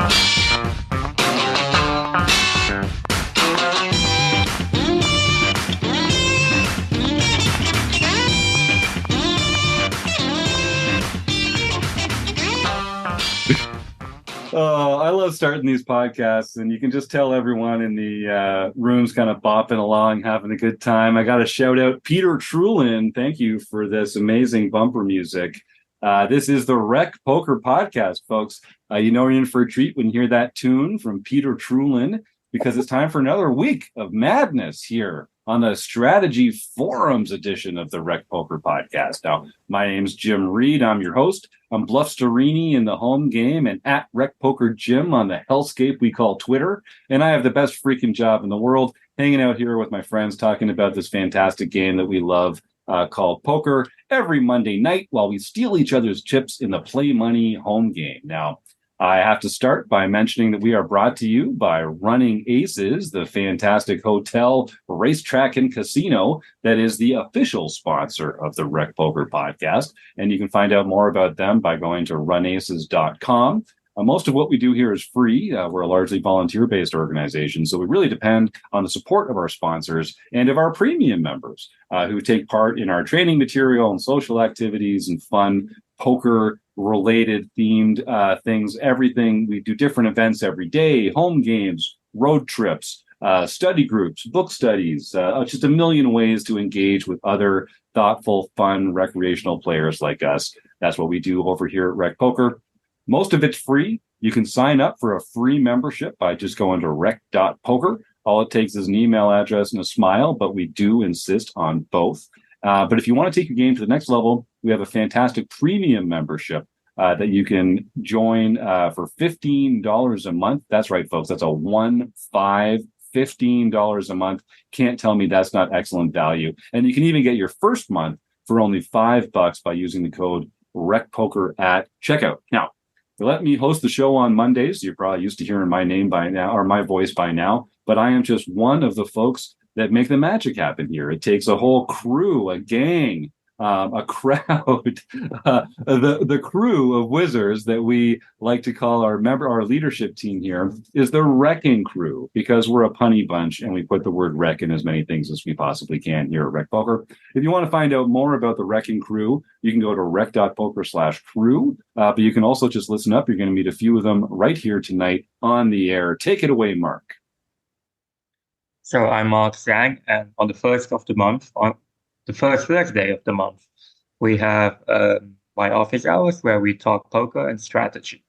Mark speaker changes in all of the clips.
Speaker 1: Oh, I love starting these podcasts, and you can just tell everyone in the room's kind of bopping along, having a good time. I got to shout out Peter Trulin. Thank you for this amazing bumper music. This is the RecPoker podcast, folks. You know you're in for a treat when you hear that tune from Peter Trulin, because it's time for another week of madness here on the Strategy Forums edition of the RecPoker podcast. Now, my name's Jim Reid. I'm your host. I'm Bluff Starini in the home game and at RecPoker Jim on the hellscape we call Twitter. And I have the best freaking job in the world, hanging out here with my friends, talking about this fantastic game that we love called poker every Monday night while we steal each other's chips in the Play Money home game. Now, I have to start by mentioning that we are brought to you by Running Aces, the fantastic hotel, racetrack, and casino that is the official sponsor of the RecPoker podcast. And you can find out more about them by going to runaces.com. Most of what we do here is free. We're a largely volunteer-based organization, so we really depend on the support of our sponsors and of our premium members who take part in our training material and social activities and fun poker-related themed things, everything. We do different events every day, home games, road trips, study groups, book studies, just a million ways to engage with other thoughtful, fun, recreational players like us. That's what we do over here at RecPoker. Most of it's free. You can sign up for a free membership by just going to rec.poker. All it takes is an email address and a smile, but we do insist on both. But if you want to take your game to the next level, we have a fantastic premium membership that you can join for $15 a month. That's right, folks. That's a $15 a month. Can't tell me that's not excellent value. And you can even get your first month for only $5 by using the code RecPoker at checkout. Now, let me host the show on Mondays. You're probably used to hearing my name by now, or my voice by now, but I am just one of the folks that make the magic happen here. It takes a whole crew, a gang, a crowd, the crew of wizards that we like to call our leadership team here is the RECing Crew, because we're a punny bunch and we put the word rec in as many things as we possibly can here at RecPoker. If you want to find out more about the RECing Crew, you can go to rec.poker/crew, but you can also just listen up. You're going to meet a few of them right here tonight on the air. Take it away, Mark.
Speaker 2: So I'm Mark Zhang, and on the first of the month, on the first Thursday of the month, we have my office hours where we talk poker and strategy.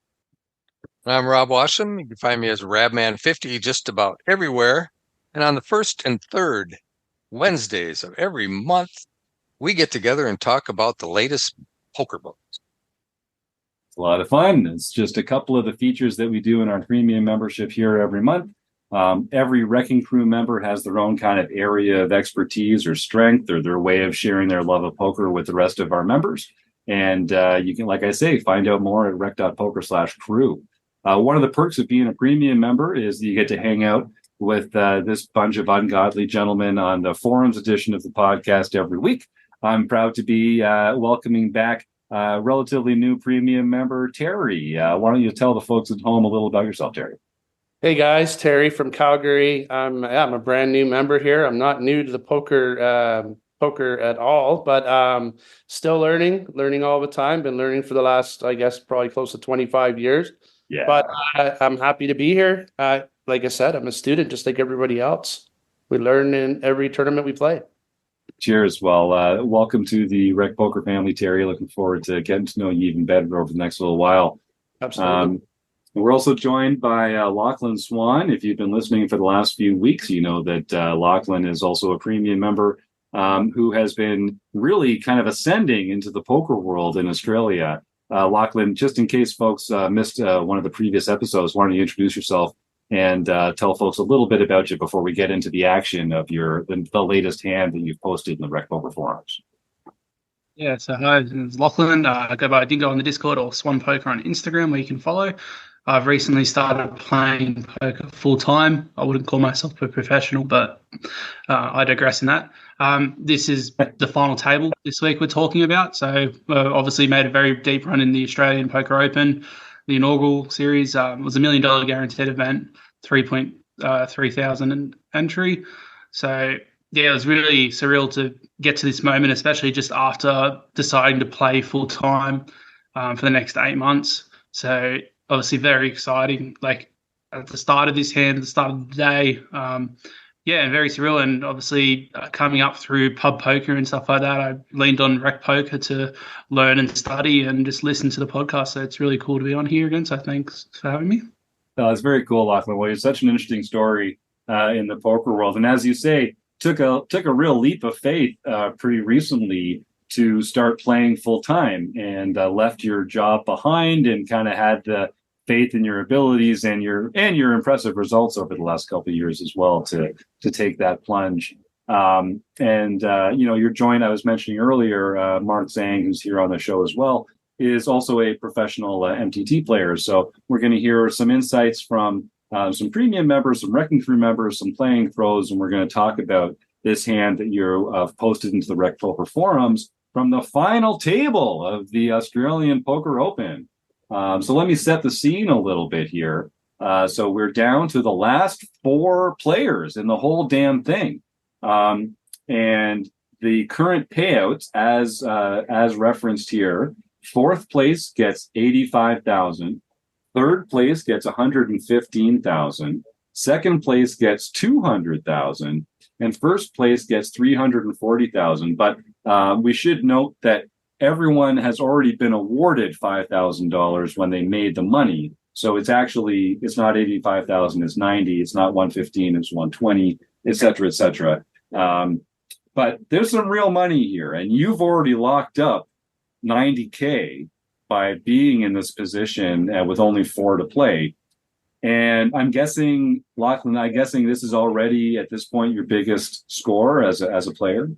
Speaker 3: I'm Rob Washam. You can find me as Rabman50 just about everywhere. And on the first and third Wednesdays of every month, we get together and talk about the latest poker books.
Speaker 1: It's a lot of fun. It's just a couple of the features that we do in our premium membership here every month. Every RECing Crew member has their own kind of area of expertise or strength or their way of sharing their love of poker with the rest of our members. And you can, like I say, find out more at rec.poker/crew. One of the perks of being a premium member is that you get to hang out with this bunch of ungodly gentlemen on the forums edition of the podcast every week. I'm proud to be welcoming back relatively new premium member, Terry. Why don't you tell the folks at home a little about yourself, Terry?
Speaker 4: Hey guys, Terry from Calgary. I'm a brand new member here. I'm not new to the poker at all, but still learning all the time. Been learning for the last, I guess, probably close to 25 years.
Speaker 1: Yeah.
Speaker 4: But I'm happy to be here. Like I said, I'm a student just like everybody else. We learn in every tournament we play.
Speaker 1: Cheers. Well, welcome to the RecPoker family, Terry. Looking forward to getting to know you even better over the next little while.
Speaker 4: Absolutely.
Speaker 1: We're also joined by Lauchlan Swann. If you've been listening for the last few weeks, you know that Lauchlan is also a premium member who has been really kind of ascending into the poker world in Australia. Lauchlan, just in case folks missed one of the previous episodes, why don't you introduce yourself and tell folks a little bit about you before we get into the action of the latest hand that you've posted in the RecPoker forums.
Speaker 5: Yeah, so hi, this is Lauchlan. I go by Dingo on the Discord or Swan Poker on Instagram, where you can follow. I've recently started playing poker full time. I wouldn't call myself a professional, but I digress in that. This is the final table this week we're talking about. So obviously made a very deep run in the Australian Poker Open the inaugural series. It was $1 million guaranteed event, 3,300 entry. So yeah, it was really surreal to get to this moment, especially just after deciding to play full time for the next 8 months. So obviously very exciting. Like at the start of this hand, at the start of the day, yeah, and very surreal. And obviously coming up through pub poker and stuff like that, I leaned on RecPoker to learn and study and just listen to the podcast. So it's really cool to be on here again. So thanks for having me.
Speaker 1: It's very cool, Lauchlan. Well, you're such an interesting story in the poker world. And as you say, took a real leap of faith pretty recently to start playing full time and left your job behind and kind of had the faith in your abilities and your impressive results over the last couple of years as well to take that plunge. You're joined, I was mentioning earlier, Mark Zhang, who's here on the show as well, is also a professional MTT player. So we're going to hear some insights from some premium members, some RecCing Crew members, some playing pros, and we're going to talk about this hand that you've posted into the RecPoker forums from the final table of the Australian Poker Open. So let me set the scene a little bit here. So we're down to the last 4 players in the whole damn thing. And the current payouts, as referenced here, 4th place gets 85,000. 3rd place gets 115,000. 2nd place gets 200,000. And 1st place gets 340,000. But we should note that everyone has already been awarded $5,000 when they made the money. So it's not 85,000, it's 90, it's not 115, it's 120, et cetera, et cetera. But there's some real money here, and you've already locked up 90K by being in this position with only 4 to play. And I'm guessing, Lauchlan, this is already at this point your biggest score as a player.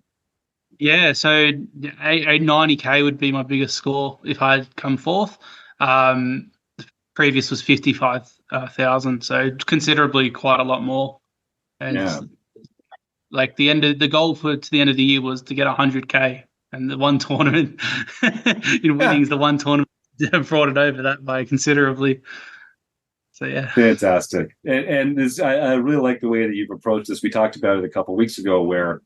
Speaker 5: Yeah, so a 90K would be my biggest score if I had come 4th. Previous was 55,000, so considerably quite a lot more. And
Speaker 1: yeah.
Speaker 5: Like the goal to the end of the year was to get 100K, and the one tournament in winnings, the one tournament brought it over that by considerably. So yeah,
Speaker 1: fantastic. And this, I really like the way that you've approached this. We talked about it a couple of weeks ago, where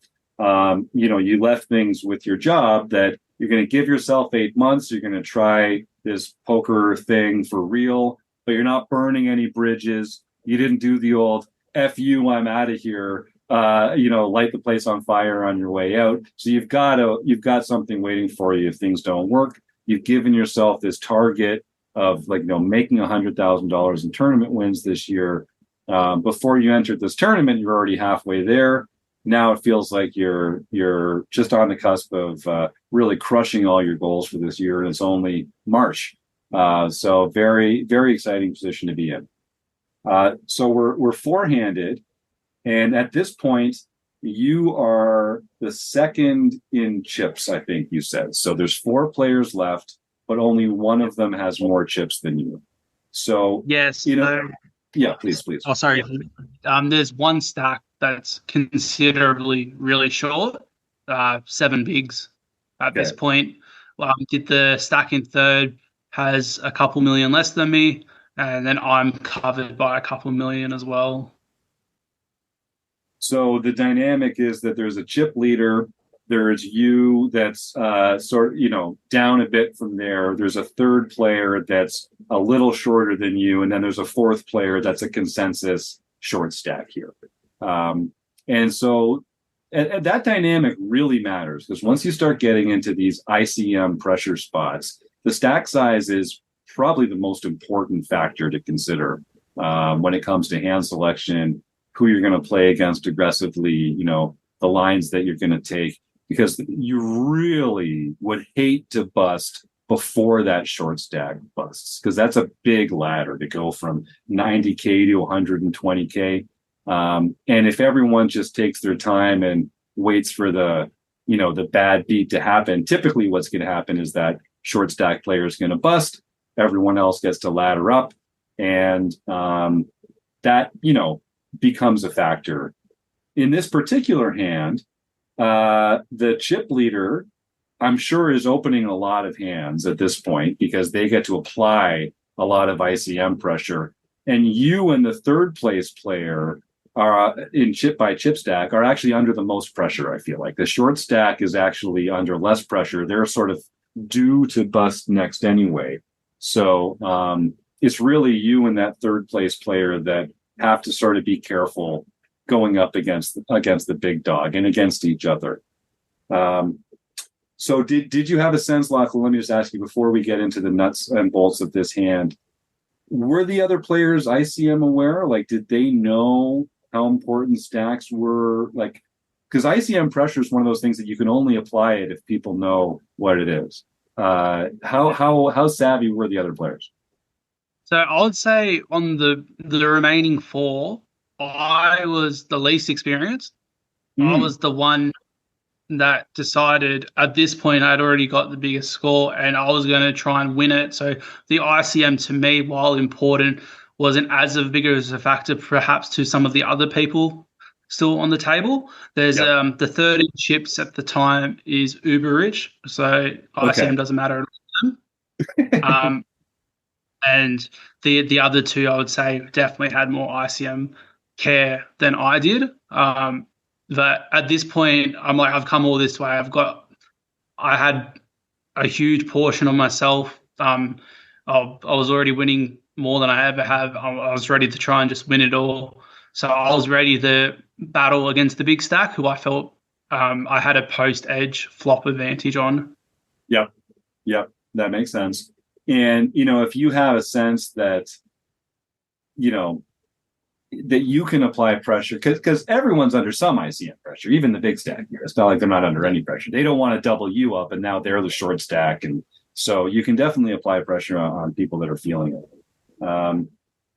Speaker 1: you left things with your job that you're going to give yourself 8 months. You're going to try this poker thing for real, but you're not burning any bridges. You didn't do the old "F you, I'm out of here." Light the place on fire on your way out. So you've got something waiting for you if things don't work. You've given yourself this target of making $100,000 in tournament wins this year. Before you entered this tournament, you're already halfway there. Now it feels like you're just on the cusp of really crushing all your goals for this year, and it's only March. So very, very exciting position to be in. So we're 4-handed, and at this point, you are the 2nd in chips, I think you said. So there's 4 players left, but only one of them has more chips than you. So
Speaker 5: yes,
Speaker 1: yeah, please.
Speaker 5: Oh, sorry. There's one stack that's considerably really short, 7 bigs at this point. Did the stack in 3rd has a couple million less than me, and then I'm covered by a couple million as well.
Speaker 1: So the dynamic is that there's a chip leader. There's you that's down a bit from there. There's a 3rd player that's a little shorter than you, and then there's a 4th player that's a consensus short stack here. And so that dynamic really matters, because once you start getting into these ICM pressure spots, the stack size is probably the most important factor to consider when it comes to hand selection, who you're going to play against aggressively, the lines that you're going to take, because you really would hate to bust before that short stack busts, because that's a big ladder to go from 90K to 120K. And if everyone just takes their time and waits for the bad beat to happen, typically what's going to happen is that short stack player is going to bust. Everyone else gets to ladder up, and that becomes a factor. In this particular hand, the chip leader, I'm sure, is opening a lot of hands at this point, because they get to apply a lot of ICM pressure. And you and the third place player are in chip by chip stack are actually under the most pressure. I feel like the short stack is actually under less pressure. They're sort of due to bust next anyway. So it's really you and that third place player that have to sort of be careful going up against the big dog and against each other. So did you have a sense, Lauchlan? Let me just ask you before we get into the nuts and bolts of this hand. Were the other players ICM aware? Like, did they know how important stacks were? Like, because ICM pressure is one of those things that you can only apply it if people know what it is. How savvy were the other players?
Speaker 5: So I would say on the remaining four, I was the least experienced. I was the one that decided at this point I'd already got the biggest score and I was going to try and win it. So the ICM to me, while important, wasn't as big as a factor perhaps to some of the other people still on the table. There's the 30 chips at the time is uber rich, so ICM doesn't matter at all. And the other two, I would say, definitely had more ICM care than I did. But at this point, I'm like, I've come all this way. I had a huge portion of myself. I was already winning more than I ever have. I was ready to try and just win it all. So I was ready to battle against the big stack, who I felt I had a post-edge flop advantage on.
Speaker 1: Yep, that makes sense. And, if you have a sense that, that you can apply pressure, because everyone's under some ICM pressure, even the big stack here. It's not like they're not under any pressure. They don't want to double you up, and now they're the short stack. And so you can definitely apply pressure on people that are feeling it.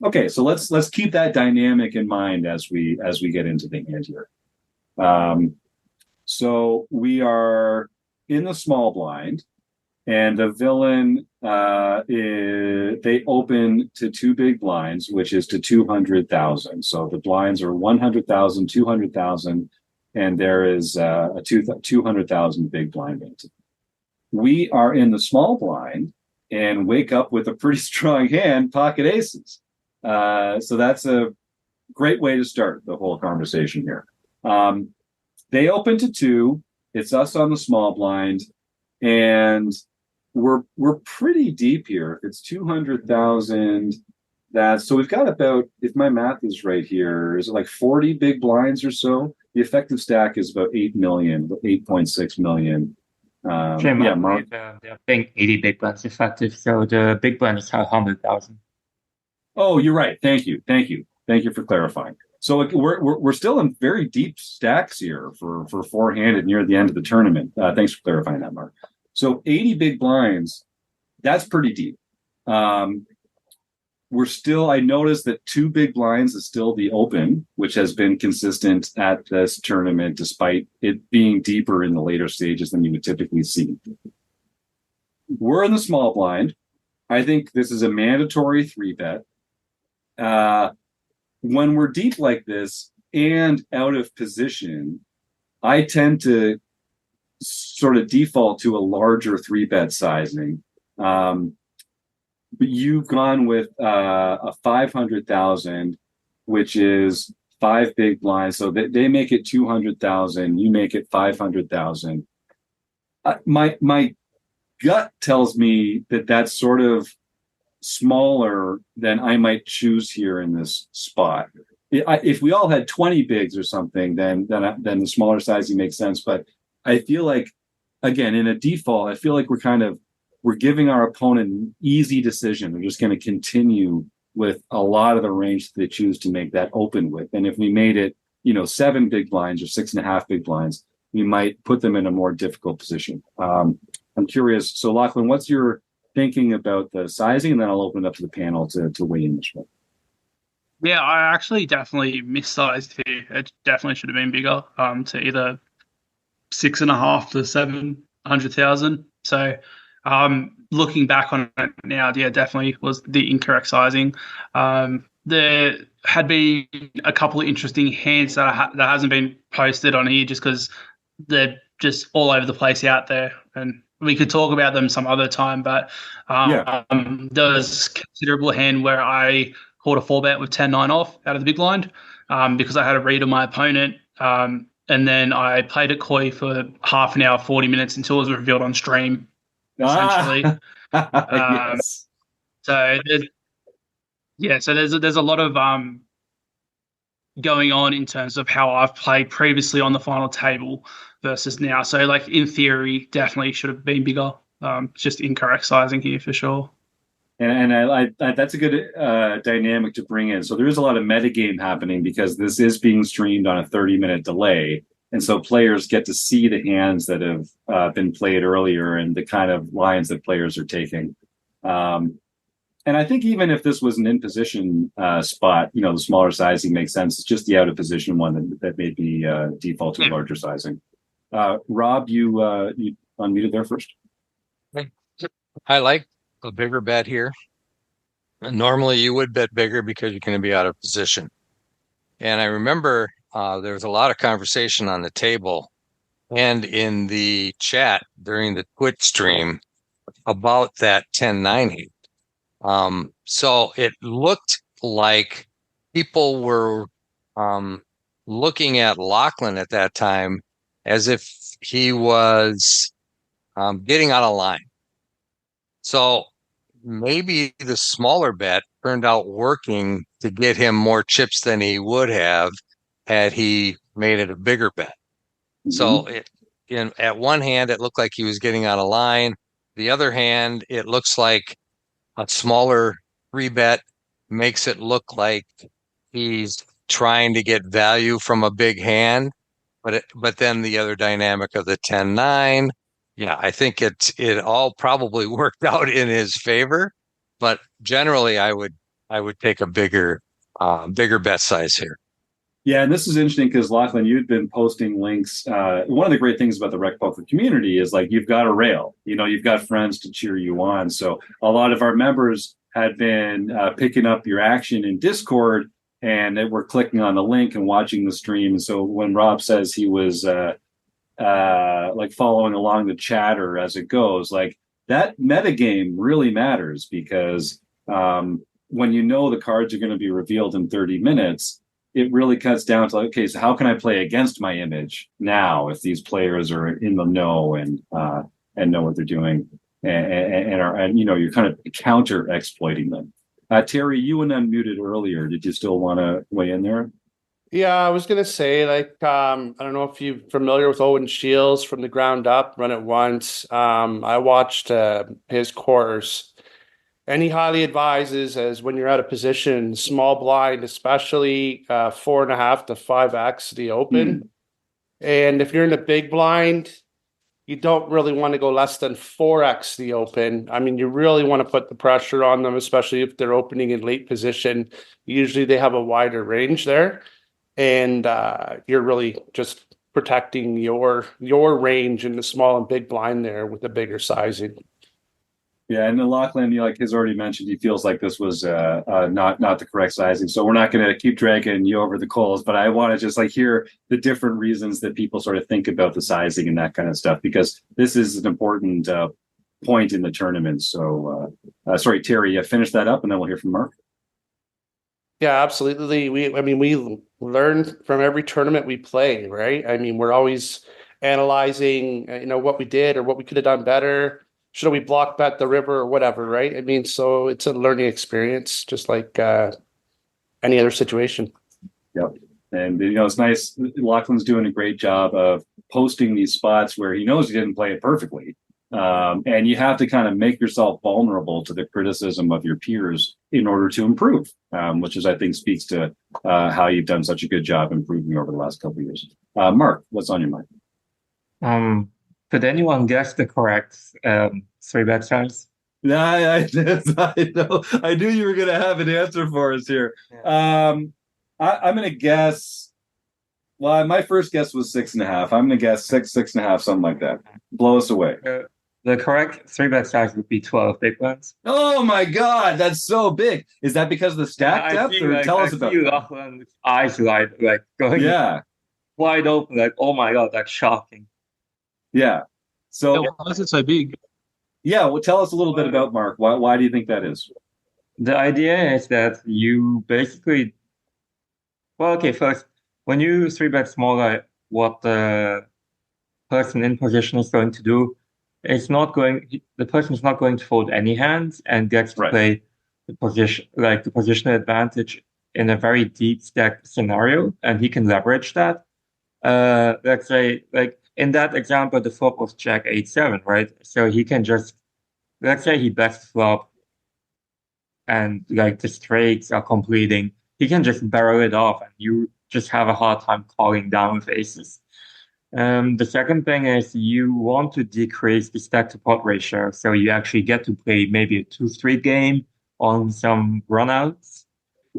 Speaker 1: Okay, so let's keep that dynamic in mind as we get into the hand here. So we are in the small blind, and the villain they open to two big blinds, which is to 200,000. So the blinds are 100,000, 200,000, and there is a 200,000 big blind ante. We are in the small blind and wake up with a pretty strong hand, pocket aces. So that's a great way to start the whole conversation here. They open to two. It's us on the small blind, and we're pretty deep here. If it's 200,000, so we've got about, if my math is right here, is it like 40 big blinds or so? The effective stack is about 8 million, 8.6 million.
Speaker 2: Mark. They're paying 80 big blinds effective, so the big blind is 100,000.
Speaker 1: Oh, you're right. Thank you for clarifying. So we're still in very deep stacks here for four-handed near the end of the tournament. Thanks for clarifying that, Mark. So 80 big blinds, that's pretty deep. I noticed that two big blinds is still the open, which has been consistent at this tournament, despite it being deeper in the later stages than you would typically see. We're in the small blind. I think this is a mandatory 3-bet. When we're deep like this and out of position, I tend to sort of default to a larger 3-bet sizing. But you've gone with a 500,000, which is 5 big blinds. So they make it 200,000. You make it 500,000. My gut tells me that that's sort of smaller than I might choose here in this spot. If we all had 20 bigs or something, then the smaller sizing makes sense. But I feel like, again, in a default, I feel like we're giving our opponent an easy decision. We're just going to continue with a lot of the range that they choose to make that open with. And if we made it, 7 big blinds or 6.5 big blinds, we might put them in a more difficult position. I'm curious. So, Lauchlan, what's your thinking about the sizing? And then I'll open it up to the panel to weigh in this one.
Speaker 5: Yeah, I actually definitely missized here. It definitely should have been bigger, to either 6.5 to 700,000. So, looking back on it now, yeah, definitely was the incorrect sizing. There had been a couple of interesting hands that hasn't been posted on here just because they're just all over the place out there, and we could talk about them some other time, but
Speaker 1: Yeah.
Speaker 5: there was considerable hand where I called a 4-bet with 10-9 off out of the big blind because I had a read on my opponent. And then I played at Koi for half an hour, 40 minutes until it was revealed on stream, essentially.
Speaker 1: Yes.
Speaker 5: So there's a lot of going on in terms of how I've played previously on the final table versus now. So like in theory, definitely should have been bigger. Just incorrect sizing here for sure.
Speaker 1: And I that's a good dynamic to bring in. So there is a lot of metagame happening because this is being streamed on a 30-minute delay. And so players get to see the hands that have been played earlier and the kind of lines that players are taking. And I think even if this was an in-position spot, the smaller sizing makes sense. It's just the out-of-position one that made me default to larger sizing. Rob, you unmuted there first.
Speaker 3: I like a bigger bet here. Normally you would bet bigger because you're going to be out of position. And I remember there was a lot of conversation on the table and in the chat during the Twitch stream about that 10-9 hand. So it looked like people were looking at Lauchlan at that time as if he was getting out of line. So maybe the smaller bet turned out working to get him more chips than he would have had he made it a bigger bet. Mm-hmm. So at one hand, it looked like he was getting out of line. The other hand, it looks like a smaller 3-bet makes it look like he's trying to get value from a big hand. But then the other dynamic of the 10-9, yeah, I think it all probably worked out in his favor. But generally, I would take a bigger bet size here.
Speaker 1: Yeah, and this is interesting because Lauchlan, you'd been posting links. One of the great things about the RecPoker community is like you've got a rail. You've got friends to cheer you on. So a lot of our members had been picking up your action in Discord, and they were clicking on the link and watching the stream. And so when Rob says he was like following along the chatter as it goes, like that metagame really matters because when the cards are going to be revealed in 30 minutes, it really cuts down to, okay, so how can I play against my image now if these players are in the know and know what they're doing and you're kind of counter exploiting them. Terry, you were unmuted earlier. Did you still want to weigh in there?
Speaker 4: Yeah, I was gonna say, I don't know if you're familiar with Owen Shields from the ground up, Run It Once. I watched his course, and he highly advises as when you're out of position, small blind, especially 4.5 to 5x the open. And if you're in the big blind, you don't really want to go less than 4x the open. I mean, you really want to put the pressure on them, especially if they're opening in late position. Usually they have a wider range there. And you're really just protecting your range in the small and big blind there with the bigger sizing.
Speaker 1: Yeah, and Lauchlan, like has already mentioned, he feels like this was not the correct sizing. So we're not going to keep dragging you over the coals, but I want to just hear the different reasons that people sort of think about the sizing and that kind of stuff, because this is an important point in the tournament. So, sorry, Terry, finish that up, and then we'll hear from Mark.
Speaker 4: Yeah, absolutely. We learn from every tournament we play, right? I mean, we're always analyzing, what we did or what we could have done better. Should we block bet the river or whatever, right? I mean, so it's a learning experience, just like any other situation.
Speaker 1: Yep. And, it's nice. Lauchlan's doing a great job of posting these spots where he knows he didn't play it perfectly. And you have to kind of make yourself vulnerable to the criticism of your peers in order to improve, which I think speaks to how you've done such a good job improving over the last couple of years. Mark, what's on your mind?
Speaker 2: Could anyone guess the correct 3-bet size?
Speaker 1: I know. I knew you were going to have an answer for us here. Yeah. I'm going to guess. Well, my first guess was 6.5. I'm going to guess 6.5, something like that. Blow us away.
Speaker 2: The correct 3-bet size would be 12 big blinds.
Speaker 1: Oh my God, that's so big! Is that because of the stack depth? Tell us about it.
Speaker 2: Lauchlan's eyes like going wide open, like, oh my God, that's shocking.
Speaker 1: Yeah. So
Speaker 5: Why is it so big?
Speaker 1: yeah, well, tell us a little bit about Mark. Why do you think that is?
Speaker 2: The idea is that you basically, well, okay, first, when you three bet smaller, what the person in position is going to do, the person is not going to fold any hands and gets to
Speaker 1: Right.
Speaker 2: play the positional advantage in a very deep stack scenario, and he can leverage that. Let's say, like in that example, the flop was Jack 8-7, right? So he can just, let's say he bets flop and like the straights are completing, he can just barrel it off and you just have a hard time calling down with aces. The second thing is you want to decrease the stack to pot ratio. So you actually get to play maybe a 2-3 game on some runouts.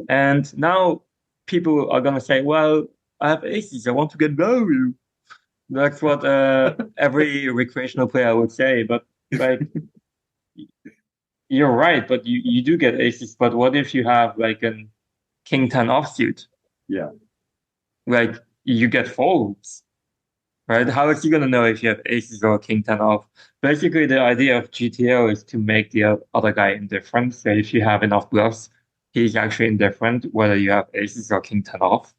Speaker 2: And now people are going to say, well, I have aces. I want to get value. That's what every recreational player would say. But like, you're right. But you do get aces. But what if you have like a king 10 offsuit?
Speaker 1: Yeah.
Speaker 2: Like you get folds. Right? How is he going to know if you have aces or king 10 off? Basically, the idea of GTO is to make the other guy indifferent. So if you have enough bluffs, he's actually indifferent whether you have aces or king 10 off.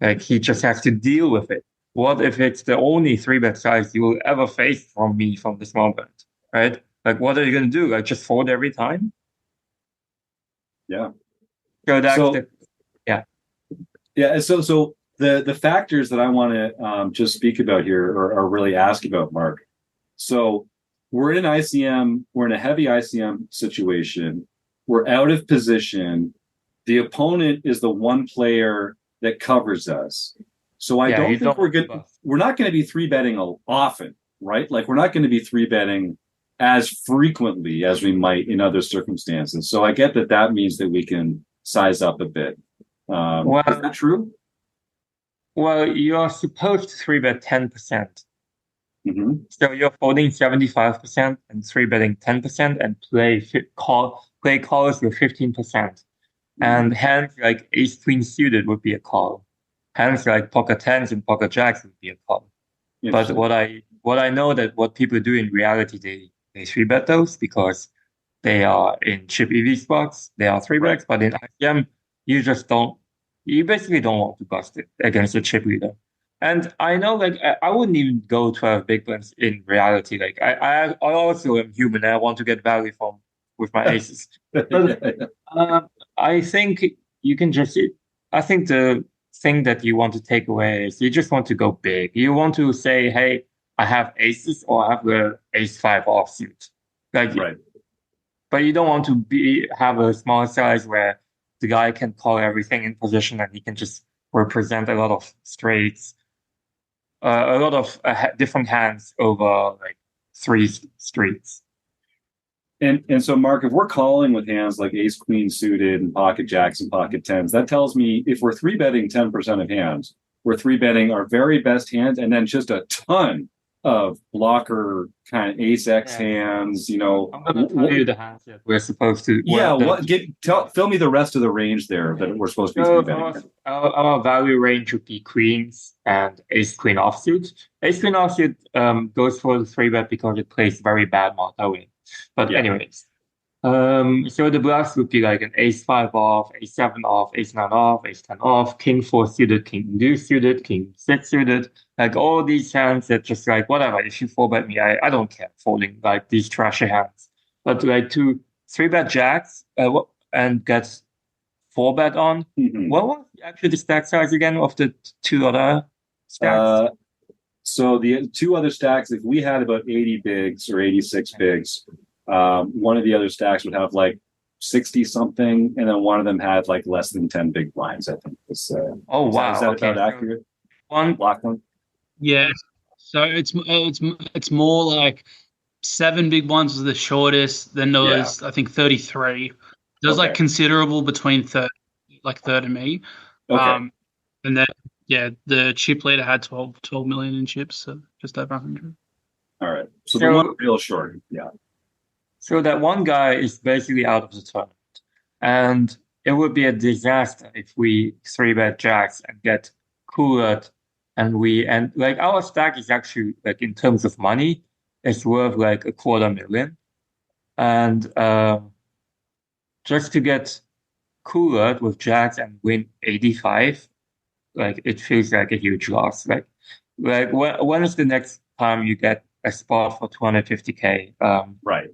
Speaker 2: Like he just has to deal with it. What if it's the only 3-bet size you will ever face from me from this moment? Right? Like, what are you going to do? Like, just fold every time?
Speaker 1: Yeah.
Speaker 2: So that's
Speaker 1: Yeah. So the factors that I want to just speak about here or really ask about, Mark. So we're in an ICM, we're in a heavy ICM situation. We're out of position. The opponent is the one player that covers us. So I don't think we're not going to be 3-betting often, right? Like we're not going to be 3-betting as frequently as we might in other circumstances. So I get that means that we can size up a bit. Is that true?
Speaker 2: Well, you're supposed to 3-bet 10%.
Speaker 1: Mm-hmm.
Speaker 2: So you're folding 75% and 3-betting 10% and play calls with 15%. Mm-hmm. And hands like ace queen suited would be a call. Hands like pocket tens and pocket jacks would be a call. But what I know that what people do in reality, they 3-bet those because they are in chip EV spots, they are 3-bets, but in ICM, you basically don't want to bust it against a chip leader. And I know, like, I wouldn't even go 12 big blinds in reality. Like, I also am human and I want to get value with my aces. But I think you can I think the thing that you want to take away is you just want to go big. You want to say, hey, I have aces or I have the ace-5 offsuit. Like,
Speaker 1: right.
Speaker 2: But you don't want to have a small size where the guy can call everything in position and he can just represent a lot of straights, a lot of different hands over like 3 streets.
Speaker 1: And so, Mark, if we're calling with hands like ace queen suited and pocket jacks and pocket tens, that tells me if we're 3-betting 10% of hands, we're 3-betting our very best hands and then just a ton of blocker kind of ace X hands, you know.
Speaker 2: I'm going to tell you the hands that we're supposed to.
Speaker 1: Yeah, fill me the rest of the range there that we're supposed to be 3-betting.
Speaker 2: Our value range would be queens and ace queen offsuit. Ace queen offsuit goes for the 3-bet because it plays very bad multi-win. But anyways, so the bluffs would be like an ace-5 off, ace-7 off, ace-9 off, ace-10 off, king-4 suited, king-deuce suited, king-6 suited, like all these hands that just like, whatever, if you 4-bet me, I don't care folding like these trashy hands. But like to 3-bet jacks and get 4-bet on, what was actually the stack size again of the 2 other stacks?
Speaker 1: So the 2 other stacks, if we had about 80 bigs or 86 bigs, one of the other stacks would have like 60 something, and then one of them had like less than 10 big blinds, I think.
Speaker 2: Oh, wow.
Speaker 1: Is that about accurate? Lauchlan?
Speaker 5: Yeah. So it's more like 7 big ones was the shortest. Then there was, I think, 33. There's like considerable between third and me.
Speaker 1: Okay.
Speaker 5: And then, the chip leader had 12 million in chips, so just over 100.
Speaker 1: All right. So the one real short. Yeah.
Speaker 2: So that one guy is basically out of the tournament. And it would be a disaster if we 3-bet jacks and get coolered and like our stack is actually like in terms of money, is worth like $250,000. And just to get cooler with jacks and win 85, like it feels like a huge loss. Like when is the next time you get a spot for 250K?
Speaker 1: Right.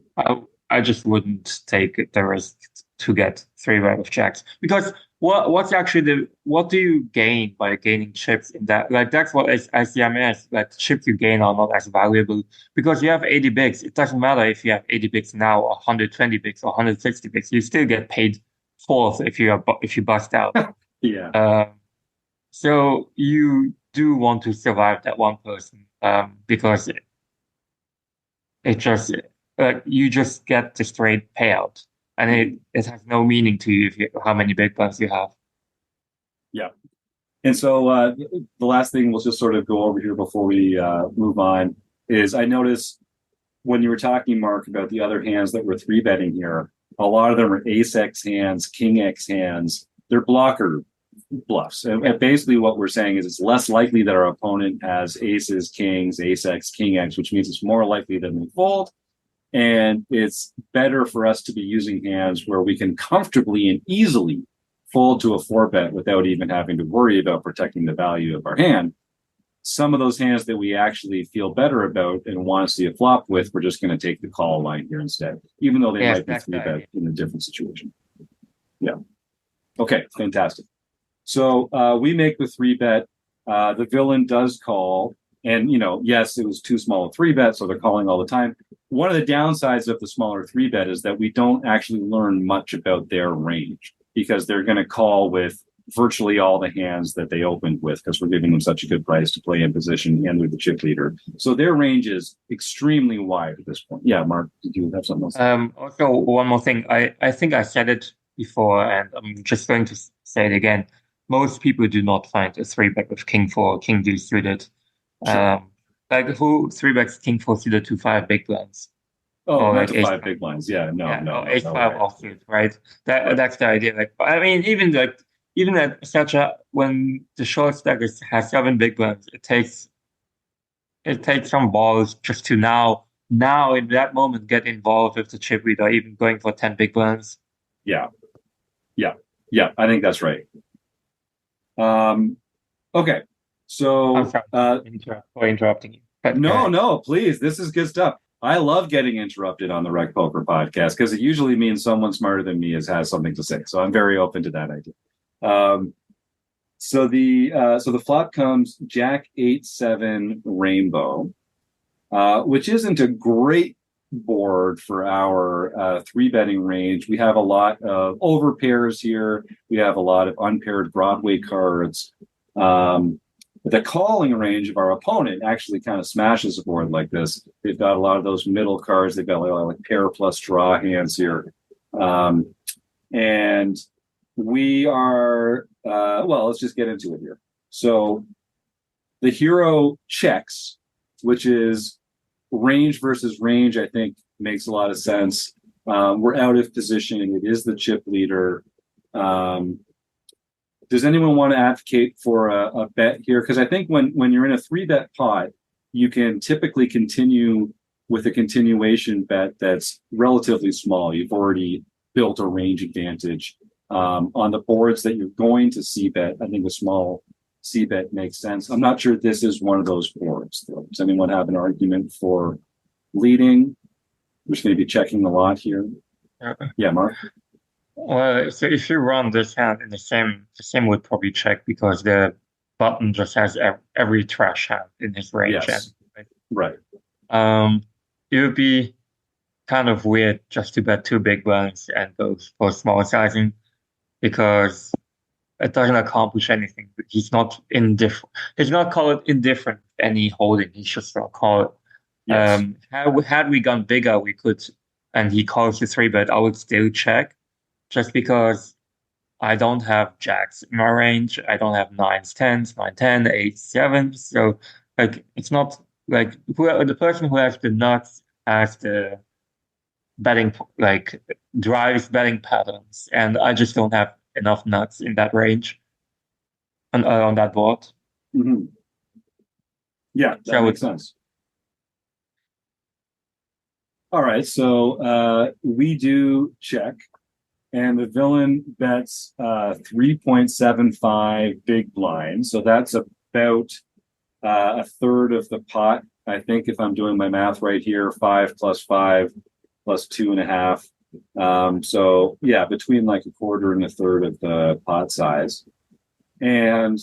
Speaker 2: I just wouldn't take the risk to get three bet with jacks, because what do you gain by gaining chips in that? Like that's what is ICMS, like chips you gain are not as valuable because you have 80 bigs. It doesn't matter if you have 80 bigs now or 120 bigs or 160 bigs. You still get paid fourth if you bust out.
Speaker 1: Yeah.
Speaker 2: So you do want to survive that one person, because it just like you just get the straight payout, and it has no meaning to you how many big blinds you have.
Speaker 1: Yeah. And so the last thing we'll just sort of go over here before we move on is I noticed when you were talking, Mark, about the other hands that were three betting here, a lot of them are ace X hands, king X hands. They're blocker bluffs. And basically what we're saying is it's less likely that our opponent has aces, kings, ace X, king X, which means it's more likely that we fold. And it's better for us to be using hands where we can comfortably and easily fold to a four bet without even having to worry about protecting the value of our hand. Some of those hands that we actually feel better about and want to see a flop with, we're just going to take the call line here instead, even though they might be three bet in a different situation. Yeah. Okay, fantastic. So we make the three bet. The villain does call. And, yes, it was too small a three bet, so they're calling all the time. One of the downsides of the smaller three bet is that we don't actually learn much about their range because they're going to call with virtually all the hands that they opened with because we're giving them such a good price to play in position and with the chip leader. So their range is extremely wide at this point. Yeah, Mark, did you have something else?
Speaker 2: Also, one more thing. I think I said it before, and I'm just going to say it again. Most people do not find a three bet with king four, king deuce suited.
Speaker 1: Sure.
Speaker 2: Like who three bets king four suited to five big blinds?
Speaker 1: Oh,
Speaker 2: or
Speaker 1: not
Speaker 2: like
Speaker 1: to five big blinds. Yeah, no.
Speaker 2: Ace five offsuit, right? That's the idea. Like, I mean, even at such a when the short stack has seven big blinds, it takes some balls just to now in that moment get involved with the chip lead or even going for 10 big blinds.
Speaker 1: Yeah. I think that's right. Okay. So
Speaker 2: I'm sorry for interrupting you. But
Speaker 1: no, please. This is good stuff. I love getting interrupted on the RecPoker podcast because it usually means someone smarter than me has something to say. So I'm very open to that idea. So the flop comes Jack 8-7 Rainbow, which isn't a great board for our three betting range. We have a lot of over pairs here. We have a lot of unpaired Broadway cards. The calling range of our opponent actually kind of smashes a board like this. They've got a lot of those middle cards. They've got like pair plus draw hands here. And we are, let's just get into it here. So the hero checks, which is range versus range, I think makes a lot of sense. We're out of position. It is the chip leader. Does anyone want to advocate for a bet here? Because I think when you're in a three bet pot, you can typically continue with a continuation bet that's relatively small. You've already built a range advantage. On the boards that you're going to C bet, I think a small C bet makes sense. I'm not sure this is one of those boards, though. Does anyone have an argument for leading? I'm just going to be checking a lot here. Yeah, Mark?
Speaker 2: Well, so if you run this hand in the same would probably check because the button just has every trash hand in his range.
Speaker 1: Yes. Right.
Speaker 2: It would be kind of weird just to bet two big blinds and go for small sizing because it doesn't accomplish anything. He's not indifferent. He's not call it indifferent any holding. He's just not call it.
Speaker 1: Yes.
Speaker 2: Had we gone bigger, we could, and he calls the three bet, I would still check. Just because I don't have jacks in my range, I don't have 9s, 10s, 9, 10, 8, 7s. So like it's not like the person who has the nuts has the betting drives betting patterns, and I just don't have enough nuts in that range on that board.
Speaker 1: Mm-hmm. Yeah, that makes sense. All right, so we do check, and the villain bets 3.75 big blind. So that's about a third of the pot. I think if I'm doing my math right here, 5 plus 2.5. So yeah, between like a quarter and a third of the pot size. And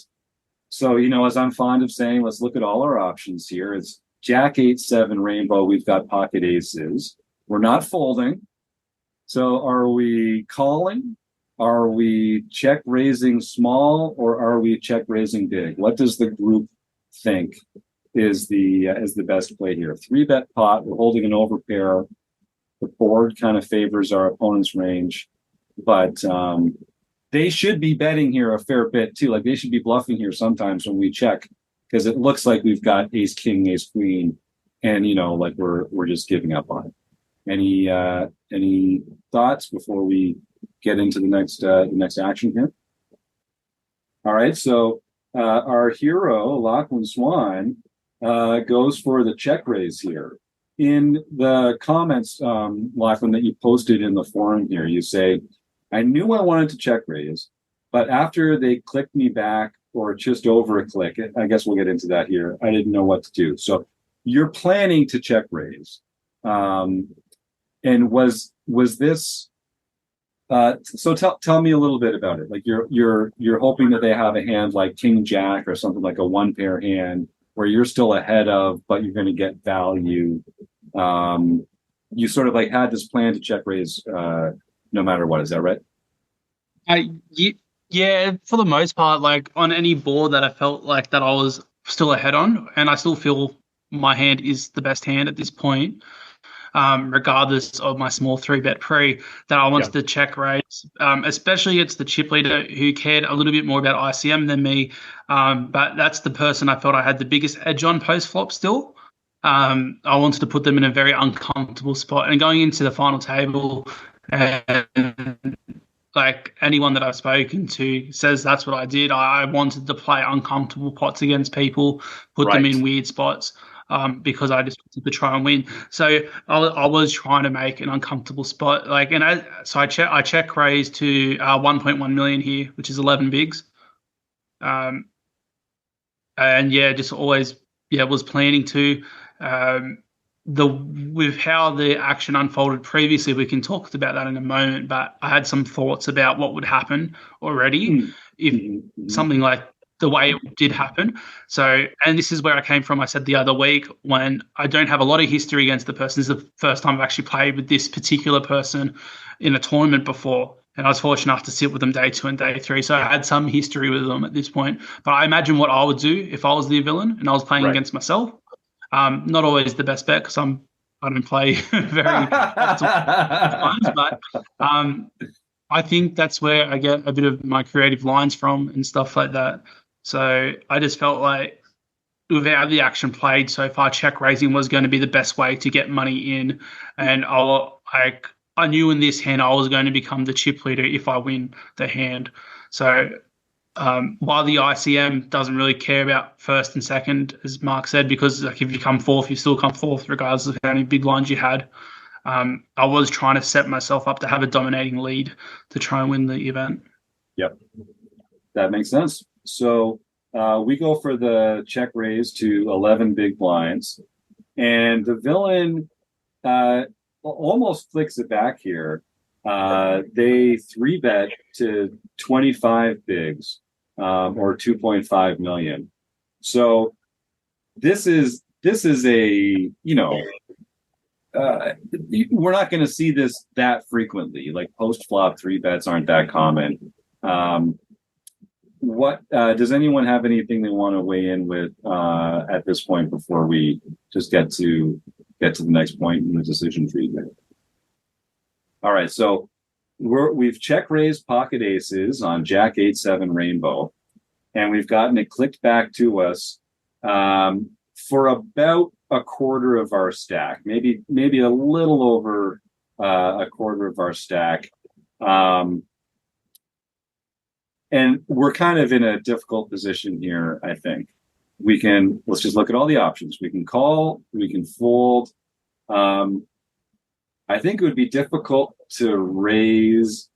Speaker 1: so, as I'm fond of saying, let's look at all our options here. It's Jack 8-7 rainbow. We've got pocket aces. We're not folding. So are we calling? Are we check raising small, or are we check raising big? What does the group think is the best play here? 3-bet pot. We're holding an overpair. The board kind of favors our opponent's range, but they should be betting here a fair bit too. Like they should be bluffing here sometimes when we check, because it looks like we've got ace king, ace queen, and like we're just giving up on it. Any thoughts before we get into the next action here? All right, so our hero Lauchlan Swann goes for the check raise here. In the comments, Lauchlan, that you posted in the forum here, you say, I knew I wanted to check raise, but after they clicked me back or just over a click, I guess we'll get into that here, I didn't know what to do. So you're planning to check raise. And was this so tell me a little bit about it. Like you're hoping that they have a hand like King Jack or something, like a one pair hand where you're still ahead of, but you're going to get value. You sort of like had this plan to check raise no matter what. Is that right?
Speaker 5: Yeah, for the most part, like on any board that I felt like that I was still ahead on, and I still feel my hand is the best hand at this point. Regardless of my small 3-bet pre, that I wanted to check raise, especially it's the chip leader who cared a little bit more about ICM than me. But that's the person I felt I had the biggest edge on post flop still. I wanted to put them in a very uncomfortable spot. And going into the final table, and like anyone that I've spoken to says that's what I did. I wanted to play uncomfortable pots against people, put them in weird spots. Because I just wanted to try and win. So I was trying to make an uncomfortable spot. So I check raise to 1.1 million here, which is 11 bigs. And yeah, just always was planning to. With how the action unfolded previously, we can talk about that in a moment. But I had some thoughts about what would happen already if something like the way it did happen. So, and this is where I came from. I said the other week, when I don't have a lot of history against the person, this is the first time I've actually played with this particular person in a tournament before. And I was fortunate enough to sit with them day 2 and day 3. So I had some history with them at this point. But I imagine what I would do if I was the villain and I was playing against myself. Not always the best bet because I don't play very often, but I think that's where I get a bit of my creative lines from and stuff like that. So I just felt like without the action played so far, check raising was going to be the best way to get money in. And I knew in this hand I was going to become the chip leader if I win the hand. So while the ICM doesn't really care about first and second, as Mark said, because like if you come fourth, you still come fourth regardless of how many big lines you had. I was trying to set myself up to have a dominating lead to try and win the event.
Speaker 1: Yep, that makes sense. So we go for the check raise to 11 big blinds, and the villain almost flicks it back here. They 3-bet to 25 bigs, or 2.5 million. So this is a we're not going to see this that frequently. Like post flop 3-bets aren't that common. What does anyone have anything they want to weigh in with at this point before we just get to the next point in the decision tree there? All right, so we've check raised pocket aces on Jack 8-7 rainbow, and we've gotten it clicked back to us for about a quarter of our stack, maybe a little over a quarter of our stack. And we're kind of in a difficult position here, I think. Let's just look at all the options. We can call, we can fold. I think it would be difficult to raise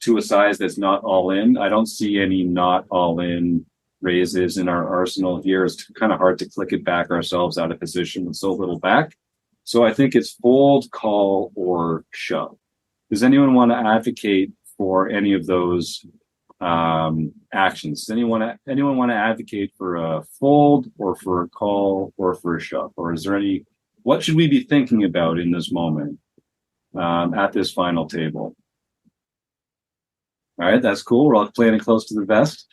Speaker 1: to a size that's not all in. I don't see any not all in raises in our arsenal here. It's kind of hard to click it back ourselves out of position with so little back. So I think it's fold, call, or shove. Does anyone want to advocate for any of those actions? Does anyone want to advocate for a fold or for a call or for a shove? Or is there any, what should we be thinking about in this moment at this final table? All right, that's cool. We're all playing it close to the vest.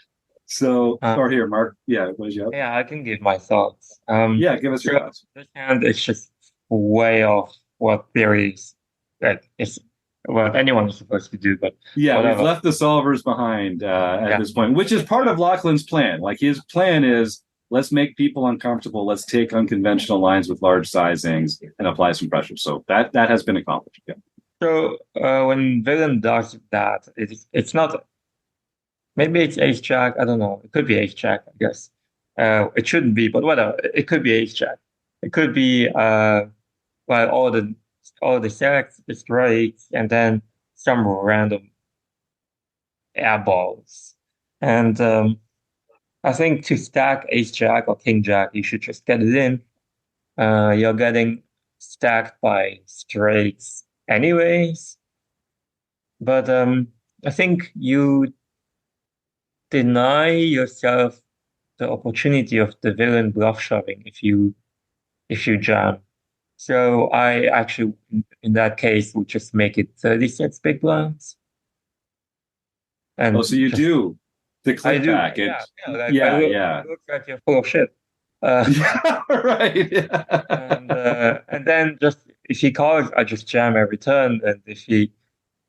Speaker 1: So, or here, Mark. Yeah, what did you have?
Speaker 2: Yeah, I can give my thoughts.
Speaker 1: Yeah, give us your thoughts.
Speaker 2: This hand is just way off what theories that is what anyone is supposed to do, but
Speaker 1: yeah,
Speaker 2: whatever.
Speaker 1: We've left the solvers behind at this point, which is part of Lauchlan's plan. Like his plan is, let's make people uncomfortable. Let's take unconventional lines with large sizings and apply some pressure. So that has been accomplished. Yeah.
Speaker 2: So when villain does that, it's not. Maybe it's ace jack. I don't know. It could be ace jack. I guess it shouldn't be, but whatever. It could be ace jack. It could be well all the selects, the straights, and then some random air balls. And I think to stack ace jack or king jack, you should just get it in. You're getting stacked by straights anyways. But I think you deny yourself the opportunity of the villain bluff shoving if you jam. So I actually, in that case, would just make it 36 big blinds. And
Speaker 1: so you do the click back.
Speaker 2: Yeah.
Speaker 1: Yeah.
Speaker 2: It looks like you're full of shit.
Speaker 1: Yeah, right.
Speaker 2: Yeah. And then just if he calls, I just jam every turn. And if he,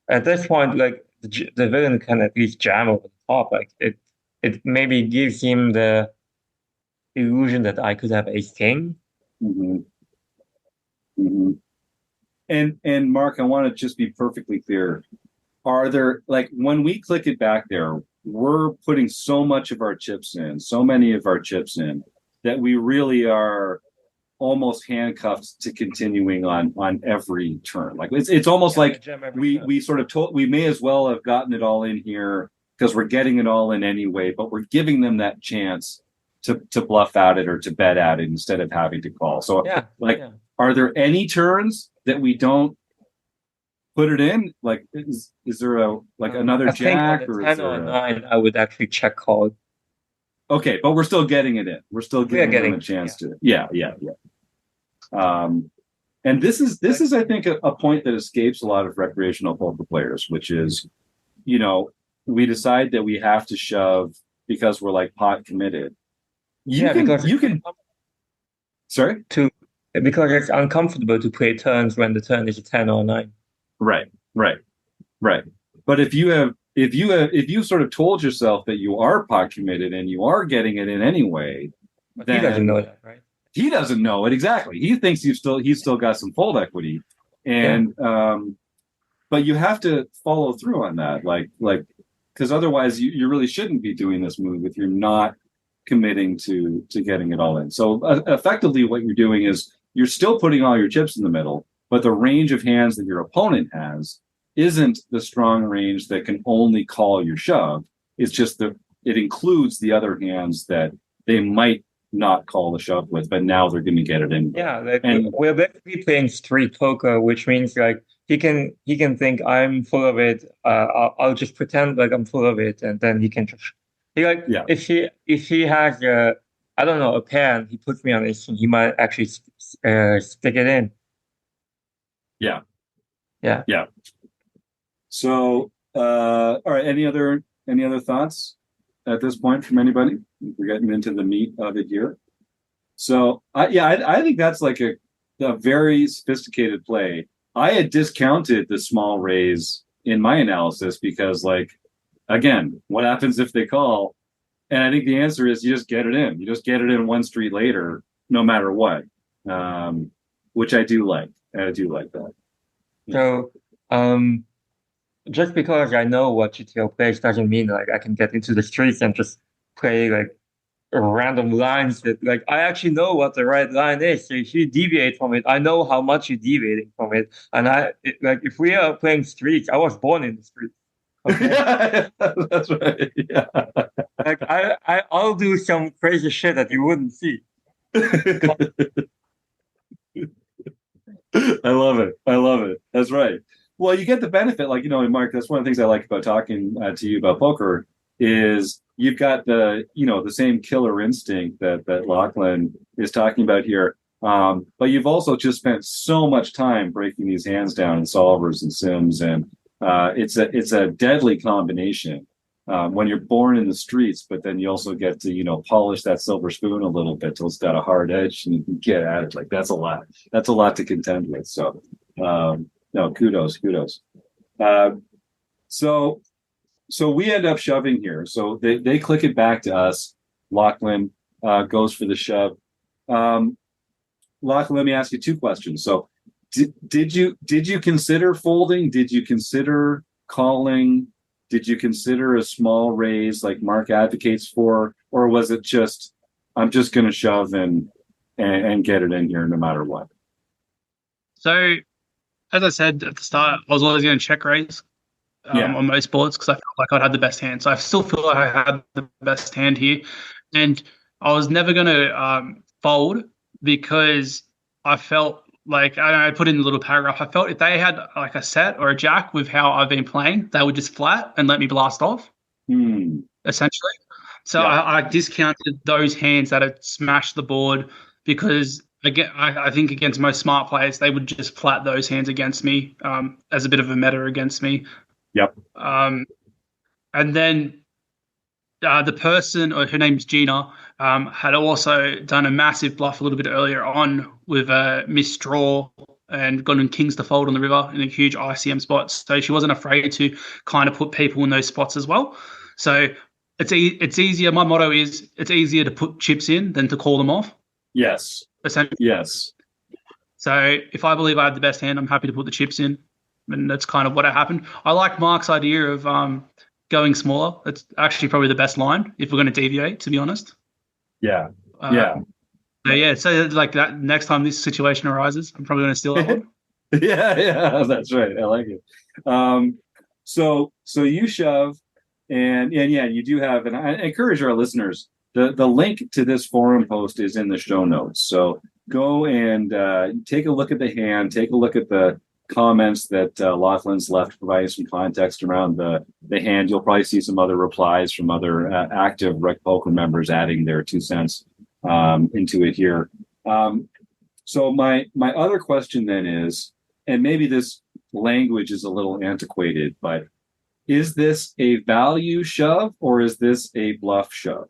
Speaker 2: at this point, like the villain can at least jam over the top. Like it maybe gives him the illusion that I could have ace king.
Speaker 1: Mm-hmm. Mm-hmm. And Mark, I want to just be perfectly clear. Are there, like, when we click it back there, we're putting so much of our chips in, so many of our chips in, that we really are almost handcuffed to continuing on every turn. Like it's almost like we sort of we may as well have gotten it all in here because we're getting it all in anyway, but we're giving them that chance to bluff at it or to bet at it instead of having to call. So are there any turns that we don't put it in? Like is there another jack or is there
Speaker 2: 10 or 9 I would actually check call.
Speaker 1: Okay, but we're still getting it in. We're still giving them a chance to. Yeah. And this is I think a point that escapes a lot of recreational poker players, which is, we decide that we have to shove because we're like pot committed. Because
Speaker 2: it's uncomfortable to play turns when the turn is a 10 or 9.
Speaker 1: Right. But if you sort of told yourself that you are pot committed and you are getting it in anyway,
Speaker 2: then he doesn't know that, right?
Speaker 1: He doesn't know it exactly. He thinks he's still got some fold equity, and but you have to follow through on that, like because otherwise you really shouldn't be doing this move if you're not committing to getting it all in. So effectively, what you're doing is you're still putting all your chips in the middle, but the range of hands that your opponent has isn't the strong range that can only call your shove. It's just it includes the other hands that they might not call the shove with, but now they're going to get it in.
Speaker 2: Yeah, we're basically playing street poker, which means like he can think I'm full of it. I'll just pretend like I'm full of it, and then he can just if he has I don't know, a pair and he puts me on this, he might actually stick it in.
Speaker 1: Yeah. So, all right. Any other thoughts at this point from anybody? We're getting into the meat of it here. So, I think that's like a very sophisticated play. I had discounted the small raise in my analysis because, like, again, what happens if they call? And I think the answer is you just get it in. You just get it in one street later, no matter what. Which I do like. I do like that.
Speaker 2: So, just because I know what GTO plays doesn't mean like I can get into the streets and just play like random lines that like I actually know what the right line is. So if you deviate from it, I know how much you're deviating from it. And like if we are playing streets, I was born in the streets. Okay.
Speaker 1: Yeah, that's right. Yeah.
Speaker 2: Like I'll do some crazy shit that you wouldn't see.
Speaker 1: I love it. I love it. That's right. Well, you get the benefit, like, Mark, that's one of the things I like about talking to you about poker is you've got the same killer instinct that Lauchlan is talking about here. But you've also just spent so much time breaking these hands down in solvers and sims, and it's a deadly combination. When you're born in the streets, but then you also get to, polish that silver spoon a little bit till it's got a hard edge and you can get at it. Like that's a lot. That's a lot to contend with. So, no, kudos. So we end up shoving here. So they click it back to us. Lauchlan goes for the shove. Lauchlan, let me ask you two questions. So did you consider folding? Did you consider calling? Did you consider a small raise like Mark advocates for, or was it just I'm just going to shove and get it in here no matter what?
Speaker 5: So, as I said at the start, I was always going to check raise on most boards because I felt like I'd had the best hand. So I still feel like I had the best hand here, and I was never going to fold because I felt like I put in a little paragraph. I felt if they had like a set or a jack with how I've been playing, they would just flat and let me blast off, essentially. So I discounted those hands that had smashed the board because, again, I think against most smart players, they would just flat those hands against me as a bit of a meta against me.
Speaker 1: Yep.
Speaker 5: And then the person, or her name's Gina, had also done a massive bluff a little bit earlier on with a missed draw and gotten kings to fold on the river in a huge ICM spot. So she wasn't afraid to kind of put people in those spots as well. So it's easier. My motto is it's easier to put chips in than to call them off.
Speaker 1: Yes.
Speaker 5: Essentially.
Speaker 1: Yes.
Speaker 5: So if I believe I have the best hand, I'm happy to put the chips in. And that's kind of what happened. I like Mark's idea of going smaller. It's actually probably the best line if we're going to deviate, to be honest.
Speaker 1: Yeah.
Speaker 5: So like that next time this situation arises, I'm probably going to steal that one.
Speaker 1: Yeah, that's right. I like it. So you shove, and you do have, and I encourage our listeners, the link to this forum post is in the show notes. So go and take a look at the hand, take a look at the comments that Lauchlan's left, providing some context around the hand. You'll probably see some other replies from other active RecPoker members adding their 2 cents into it here. So my other question then is, and maybe this language is a little antiquated, but is this a value shove or is this a bluff shove?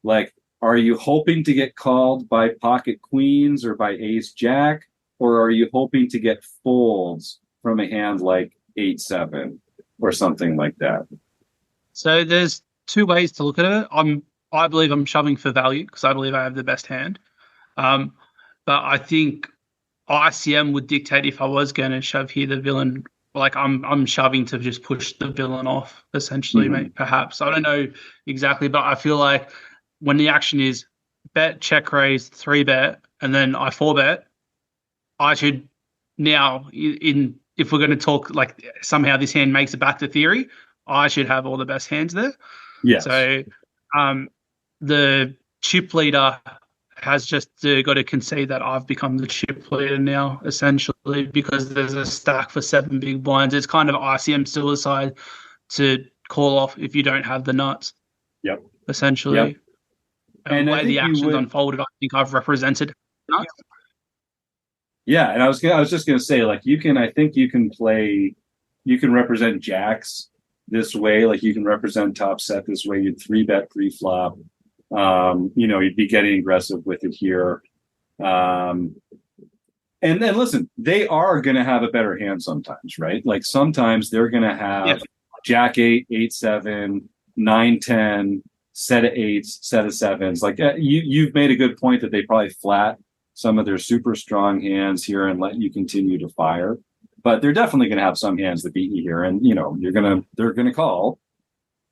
Speaker 1: Like, are you hoping to get called by pocket queens or by ace jack, or are you hoping to get folds from a hand like 8-7 or something like that?
Speaker 5: So there's two ways to look at it. I believe I'm shoving for value because I believe I have the best hand. But I think ICM would dictate if I was going to shove here the villain. Like I'm shoving to just push the villain off, essentially, mate, perhaps. I don't know exactly, but I feel like when the action is bet, check raise, 3-bet, and then I 4-bet, I should now, if we're going to talk like somehow this hand makes it back to theory, I should have all the best hands there.
Speaker 1: Yes.
Speaker 5: So the chip leader has just got to concede that I've become the chip leader now, essentially, because there's a stack for 7 big blinds. It's kind of ICM suicide to call off if you don't have the nuts.
Speaker 1: Yep.
Speaker 5: Essentially.
Speaker 1: Yep.
Speaker 5: And the way the action's unfolded, I think I've represented nuts.
Speaker 1: Yeah, and I was just gonna say, like, I think you can represent jacks this way, like you can represent top set this way. You'd 3-bet pre-flop. You'd be getting aggressive with it here. And then listen, they are gonna have a better hand sometimes, right? Like sometimes they're gonna have jack 8, 8-7, 9-10, set of 8s, set of 7s. Like you've made a good point that they probably flat some of their super strong hands here and let you continue to fire. But they're definitely going to have some hands that beat you here. And, they're going to call.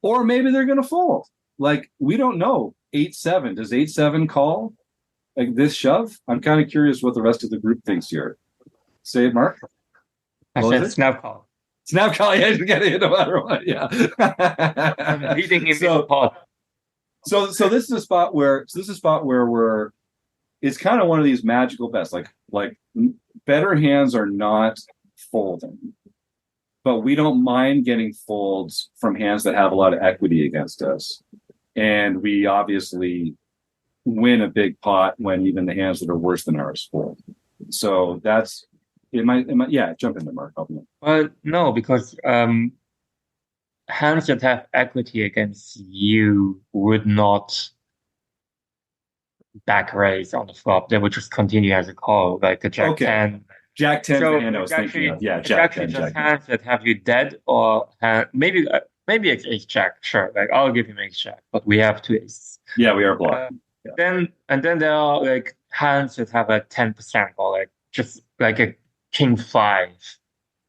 Speaker 1: Or maybe they're going to fold. Like, we don't know. 8-7. Does 8-7 call like this shove? I'm kind of curious what the rest of the group thinks here. Say it, Mark.
Speaker 2: I
Speaker 1: What
Speaker 2: said
Speaker 1: was it?
Speaker 2: snap call.
Speaker 1: Snap call. Yeah, you get it no matter what. Yeah.
Speaker 2: I'm leading him in the
Speaker 1: so,
Speaker 2: pot.
Speaker 1: so this is a spot where we're. It's kind of one of these magical bets. Like better hands are not folding, but we don't mind getting folds from hands that have a lot of equity against us, and we obviously win a big pot when even the hands that are worse than ours fold. So that's it. Might yeah. Jump in there, Mark. Help me.
Speaker 2: Well, no, because hands that have equity against you would not back raise on the flop. They would just continue as a call, like a Jack 10.
Speaker 1: Jack 10
Speaker 2: So
Speaker 1: the hand I was
Speaker 2: it's
Speaker 1: thinking of. Yeah,
Speaker 2: it's
Speaker 1: Jack
Speaker 2: actually
Speaker 1: 10.
Speaker 2: just
Speaker 1: Jack 10.
Speaker 2: hands that have you dead, or maybe it's ace jack. Sure, like I'll give him ace jack, but we have two aces.
Speaker 1: Yeah, we are blocked.
Speaker 2: Then there are like hands that have a 10%, or like just like a king 5,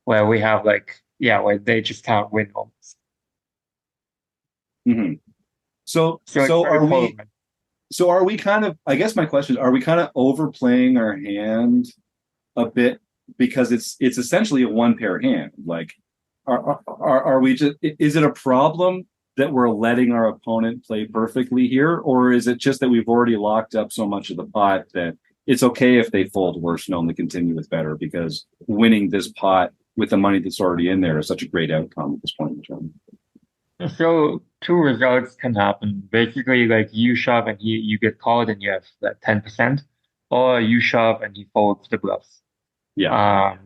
Speaker 2: where we have like where they just can't win almost.
Speaker 1: Mm-hmm. So
Speaker 2: it's very polarized.
Speaker 1: So are we kind of, I guess my question is, are we kind of overplaying our hand a bit because it's essentially a one pair hand? Like, are we just, is it a problem that we're letting our opponent play perfectly here? Or is it just that we've already locked up so much of the pot that it's okay if they fold worse and only continue with better, because winning this pot with the money that's already in there is such a great outcome at this point in time?
Speaker 2: So two results can happen. Basically, like you shove and you get called and you have like 10%, or you shove and he folds the bluffs.
Speaker 1: Yeah.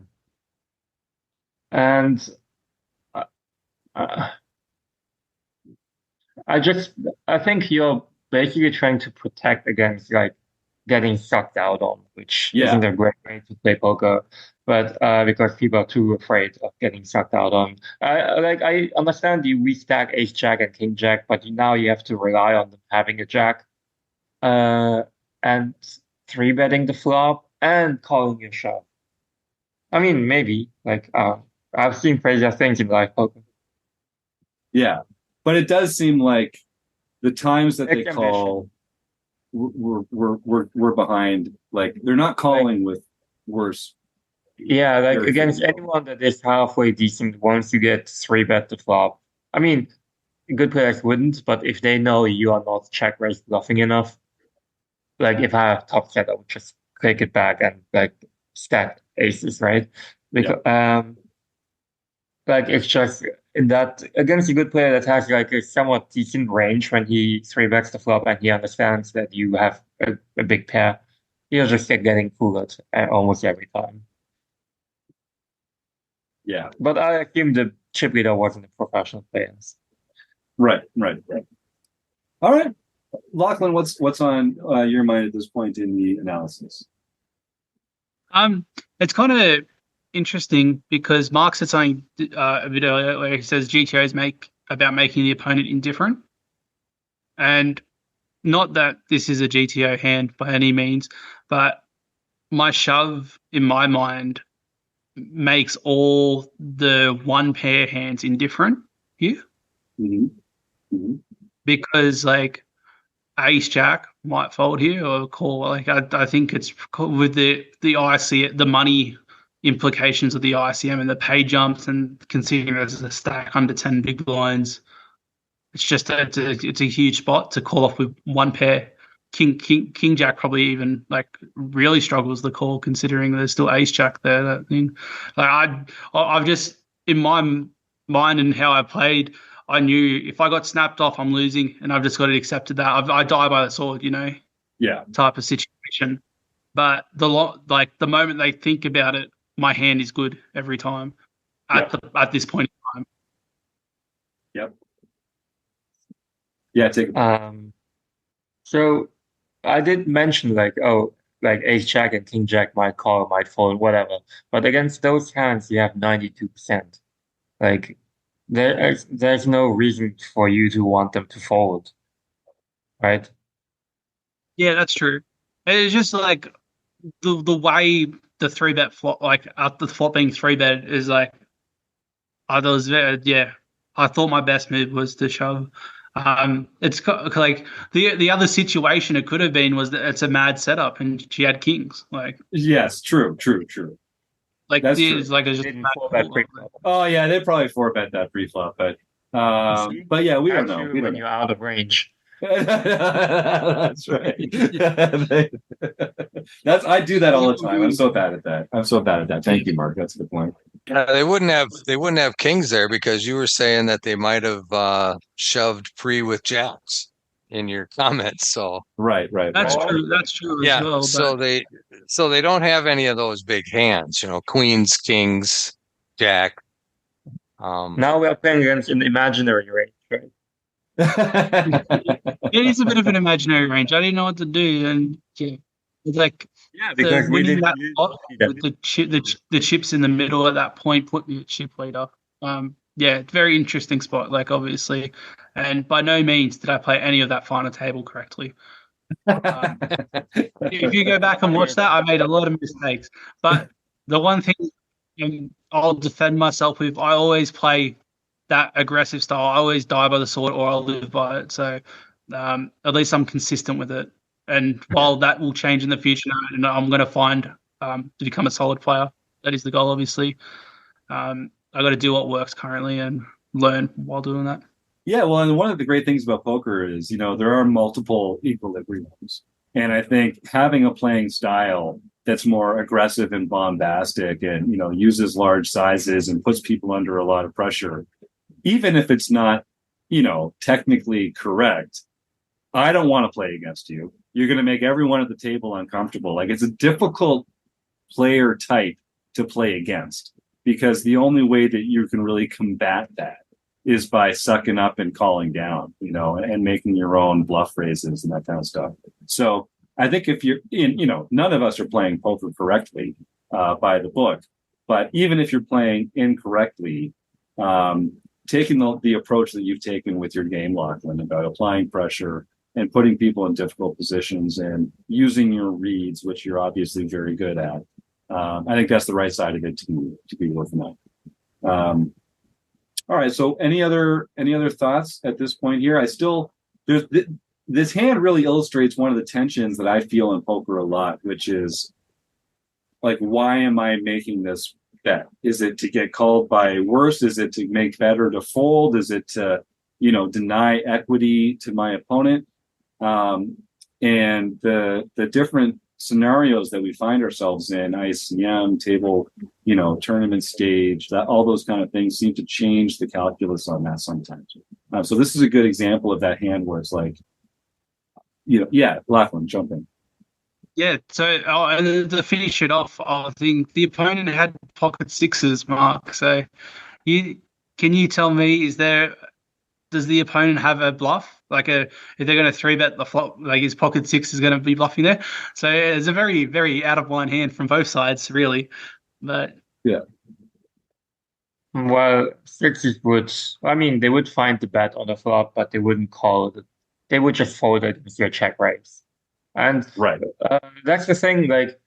Speaker 2: And I think you're basically trying to protect against like getting sucked out on, which isn't a great way to play poker. But because people are too afraid of getting sucked out on. I understand you restack ace jack and king jack, but now you have to rely on them having a jack, and 3-betting the flop and calling your shove. I mean, maybe like I've seen crazier things in live poker.
Speaker 1: Yeah, but it does seem like the times that they call, we're behind. Like they're not calling with worse.
Speaker 2: Yeah, like against anyone that is halfway decent, once you get 3-bet the flop. I mean, good players wouldn't, but if they know you are not check raise bluffing enough, like if I have top set, I would just click it back and like stack aces, right? Because like it's just in that against a good player that has like a somewhat decent range when he 3-bets the flop and he understands that you have a big pair, he'll just get getting fooled almost every time.
Speaker 1: Yeah,
Speaker 2: but I assume the chip leader wasn't a professional player.
Speaker 1: Right. All right, Lauchlan, what's on your mind at this point in the analysis?
Speaker 5: It's kind of interesting because Mark said something a bit earlier where he says GTOs about making the opponent indifferent, and not that this is a GTO hand by any means, but my shove in my mind makes all the one pair hands indifferent here. Because like ace jack might fold here or call. Like I think it's with the IC, the money implications of the ICM and the pay jumps, and considering there's a stack under 10 big blinds, it's just it's a huge spot to call off with one pair. King jack probably even like really struggles the call, considering there's still ace jack there. That thing, like I've just in my mind and how I played, I knew if I got snapped off, I'm losing, and I've just got to accept that. I die by the sword, type of situation. But the moment they think about it, my hand is good every time at this point in time.
Speaker 1: Yep. Yeah, take it.
Speaker 2: So I did mention like ace jack and king jack might call, might fold, whatever. But against those hands, you have 92%. Like there's no reason for you to want them to fold, right?
Speaker 5: Yeah, that's true. It's just like the way the 3-bet flop, like the flop being 3-bet is like, I thought my best move was to shove. It's like the other situation it could have been was that it's a mad setup and she had kings. Like,
Speaker 1: Yes, true.
Speaker 5: like
Speaker 1: That's true.
Speaker 5: it's like it's just
Speaker 2: Didn't
Speaker 5: mad
Speaker 2: fall that
Speaker 5: call.
Speaker 2: pre-flop.
Speaker 1: Oh yeah, they'd probably four-bet that pre-flop, but
Speaker 2: See?
Speaker 1: yeah, we don't
Speaker 2: That's
Speaker 1: know.
Speaker 2: you
Speaker 1: We
Speaker 2: when
Speaker 1: don't
Speaker 2: you're
Speaker 1: know.
Speaker 2: out of range.
Speaker 1: That's right. That's I do that all the time. I'm so bad at that. Thank you, Mark. That's a good point.
Speaker 3: They wouldn't have kings there because you were saying that they might have shoved pre with jacks in your comments. So
Speaker 1: Right.
Speaker 5: That's
Speaker 2: Right.
Speaker 5: true. That's true as
Speaker 3: yeah,
Speaker 5: well.
Speaker 3: so
Speaker 5: But
Speaker 3: they don't have any of those big hands, queens, kings, jack.
Speaker 2: Now we are playing against an imaginary range, right?
Speaker 5: it is a bit of an imaginary range. I didn't know what to do, and yeah, it's like
Speaker 2: Yeah,
Speaker 5: the
Speaker 2: because we
Speaker 5: winning
Speaker 2: didn't
Speaker 5: that
Speaker 2: use
Speaker 5: pot
Speaker 2: that.
Speaker 5: with the chips in the middle at that point put me at chip leader. Yeah, very interesting spot. Like obviously, and by no means did I play any of that final table correctly. If you go back and watch that, I made a lot of mistakes. But the one thing I'll defend myself with, I always play that aggressive style. I always die by the sword or I'll live by it. So at least I'm consistent with it. And while that will change in the future, and I'm going to find to become a solid player, that is the goal, obviously. I got to do what works currently and learn while doing that.
Speaker 1: Yeah, well, and one of the great things about poker is, there are multiple equilibriums. And I think having a playing style that's more aggressive and bombastic and, uses large sizes and puts people under a lot of pressure, even if it's not, technically correct, I don't want to play against you. You're going to make everyone at the table uncomfortable. Like it's a difficult player type to play against because the only way that you can really combat that is by sucking up and calling down, and making your own bluff raises and that kind of stuff. So I think if you're in, none of us are playing poker correctly by the book, but even if you're playing incorrectly, taking the approach that you've taken with your game, Lauchlan, about applying pressure and putting people in difficult positions and using your reads, which you're obviously very good at, I think that's the right side of it to be working on. All right. So any other thoughts at this point here? This hand really illustrates one of the tensions that I feel in poker a lot, which is like, why am I making this bet? Is it to get called by worse? Is it to make better to fold? Is it to, deny equity to my opponent? And the different scenarios that we find ourselves in, ICM, table, tournament stage, that all those kind of things seem to change the calculus on that sometimes. So this is a good example of that hand where it's like, Lauchlan, jump in.
Speaker 5: Yeah, so and to finish it off, I think the opponent had pocket sixes, Mark. So can you tell me, does the opponent have a bluff? Like if they're going to three bet the flop, like his pocket six is going to be bluffing there. So it's a very, very out of line hand from both sides, really. But
Speaker 1: yeah.
Speaker 2: Well, sixes they would find the bet on the flop, but they wouldn't call it. They would just fold it with your check raise. And
Speaker 1: right.
Speaker 2: That's the thing, like,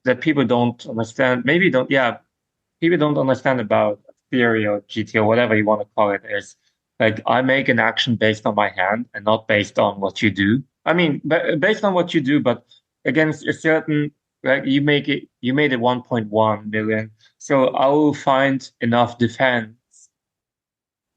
Speaker 2: that people don't understand. People don't understand about theory or GT or whatever you want to call it is, like, I make an action based on my hand and not based on what you do. I mean, based on what you do, but against a certain, like, you made it 1.1 million. So I will find enough defense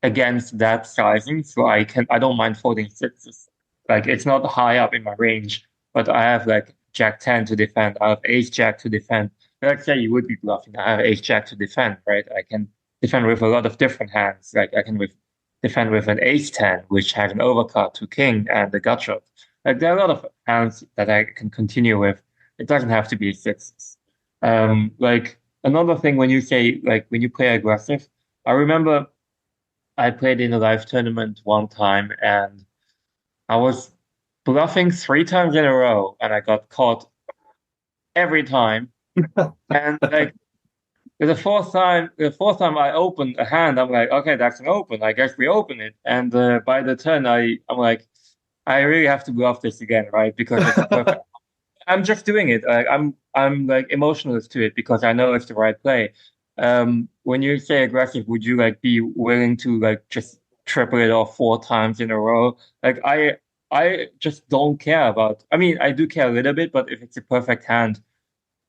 Speaker 2: against that sizing. So I don't mind folding sixes. Like, it's not high up in my range, but I have like Jack 10 to defend. I have Ace Jack to defend. Let's say you would be bluffing. I have Ace Jack to defend, right? I can defend with a lot of different hands. Like I can defend with an Ace 10, which has an overcard to King and the gut shot. Like there are a lot of hands that I can continue with. It doesn't have to be sixes. Like another thing when you say, like, when you play aggressive, I remember I played in a live tournament one time and I was bluffing 3 times in a row and I got caught every time. And like the fourth time I opened a hand, I'm like, okay, that's an open. I guess we open it. And by the turn, I'm like, I really have to bluff this again, right? Because it's perfect. I'm just doing it. I'm like emotionless to it because I know it's the right play. When you say aggressive, would you like be willing to like just triple it off 4 times in a row. Like I just don't care about. I mean, I do care a little bit, but if it's a perfect hand,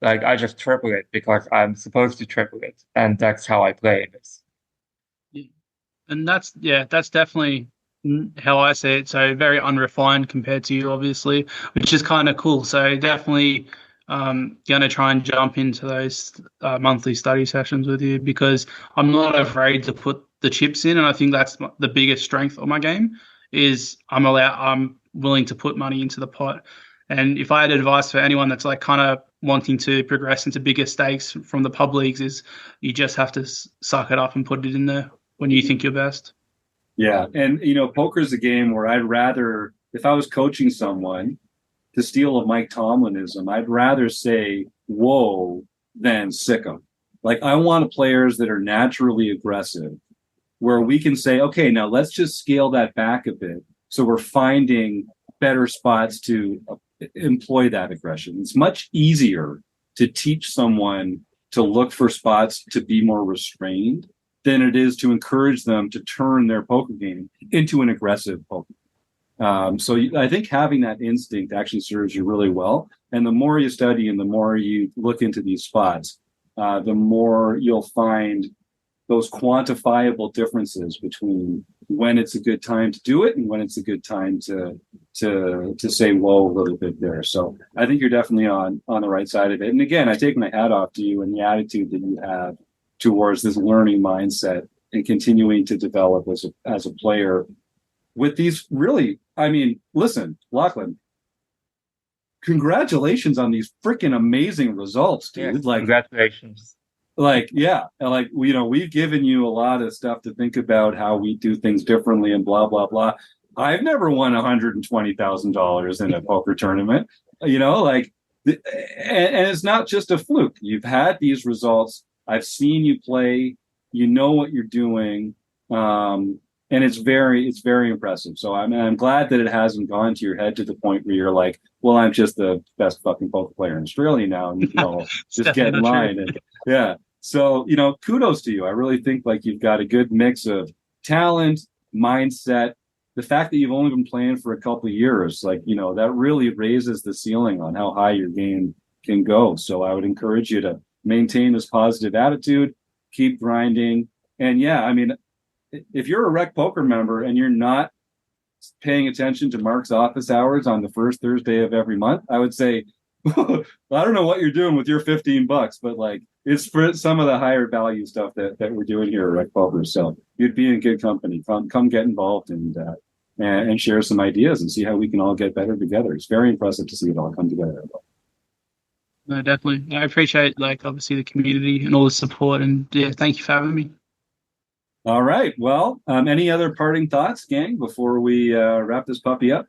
Speaker 2: like I just triple it because I'm supposed to triple it, and that's how I play this.
Speaker 5: And that's definitely how I see it. So very unrefined compared to you, obviously, which is kind of cool. So definitely gonna try and jump into those monthly study sessions with you, because I'm not afraid to put the chips in, and I think that's the biggest strength of my game is I'm willing to put money into the pot. And if I had advice for anyone that's like kind of wanting to progress into bigger stakes from the pub leagues, is you just have to suck it up and put it in there when you think you're best.
Speaker 1: Yeah. And, poker is a game where I'd rather, if I was coaching someone, to steal a Mike Tomlinism, I'd rather say, whoa, than sick 'em. Like, I want players that are naturally aggressive, where we can say, okay, now let's just scale that back a bit. So we're finding better spots to employ that aggression. It's much easier to teach someone to look for spots to be more restrained than it is to encourage them to turn their poker game into an aggressive poker. So I think having that instinct actually serves you really well. And the more you study and the more you look into these spots, the more you'll find those quantifiable differences between when it's a good time to do it and when it's a good time to say whoa a little bit there. So I think you're definitely on the right side of it. And again, I take my hat off to you and the attitude that you have towards this learning mindset and continuing to develop as a player with these really, I mean, listen, Lauchlan, congratulations on these freaking amazing results, dude.
Speaker 2: Yeah,
Speaker 1: like
Speaker 2: congratulations.
Speaker 1: We've given you a lot of stuff to think about how we do things differently and blah, blah, blah. I've never won $120,000 in a poker tournament, and it's not just a fluke. You've had these results. I've seen you play, what you're doing. And it's very impressive. So I'm glad that it hasn't gone to your head to the point where you're like, well, I'm just the best fucking poker player in Australia now. And, just get in line. And, yeah. So, kudos to you. I really think like you've got a good mix of talent, mindset, the fact that you've only been playing for a couple of years, that really raises the ceiling on how high your game can go. So I would encourage you to maintain this positive attitude, keep grinding. And yeah, I mean, if you're a RecPoker member and you're not paying attention to Mark's office hours on the first Thursday of every month, I would say, I don't know what you're doing with your $15, but it's for some of the higher value stuff that we're doing here at RecPoker. So you'd be in good company. Come get involved and share some ideas and see how we can all get better together. It's very impressive to see it all come together.
Speaker 5: No, definitely. I appreciate obviously the community and all the support, and yeah, thank you for having me.
Speaker 1: All right. Well, any other parting thoughts, gang, before we wrap this puppy up?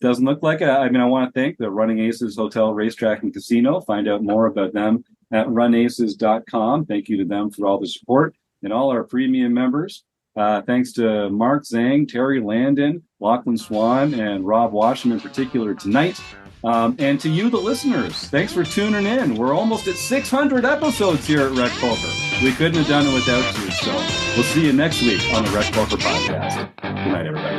Speaker 1: Doesn't look like it. I mean, I want to thank the Running Aces Hotel, Racetrack, and Casino. Find out more about them at runaces.com. Thank you to them for all the support and all our premium members. Thanks to Mark Zhang, Terry Landon, Lauchlan Swann, and Rob Washam in particular tonight. And to you, the listeners, thanks for tuning in. We're almost at 600 episodes here at RecPoker. We couldn't have done it without you. So we'll see you next week on the RecPoker podcast. Good night, everybody.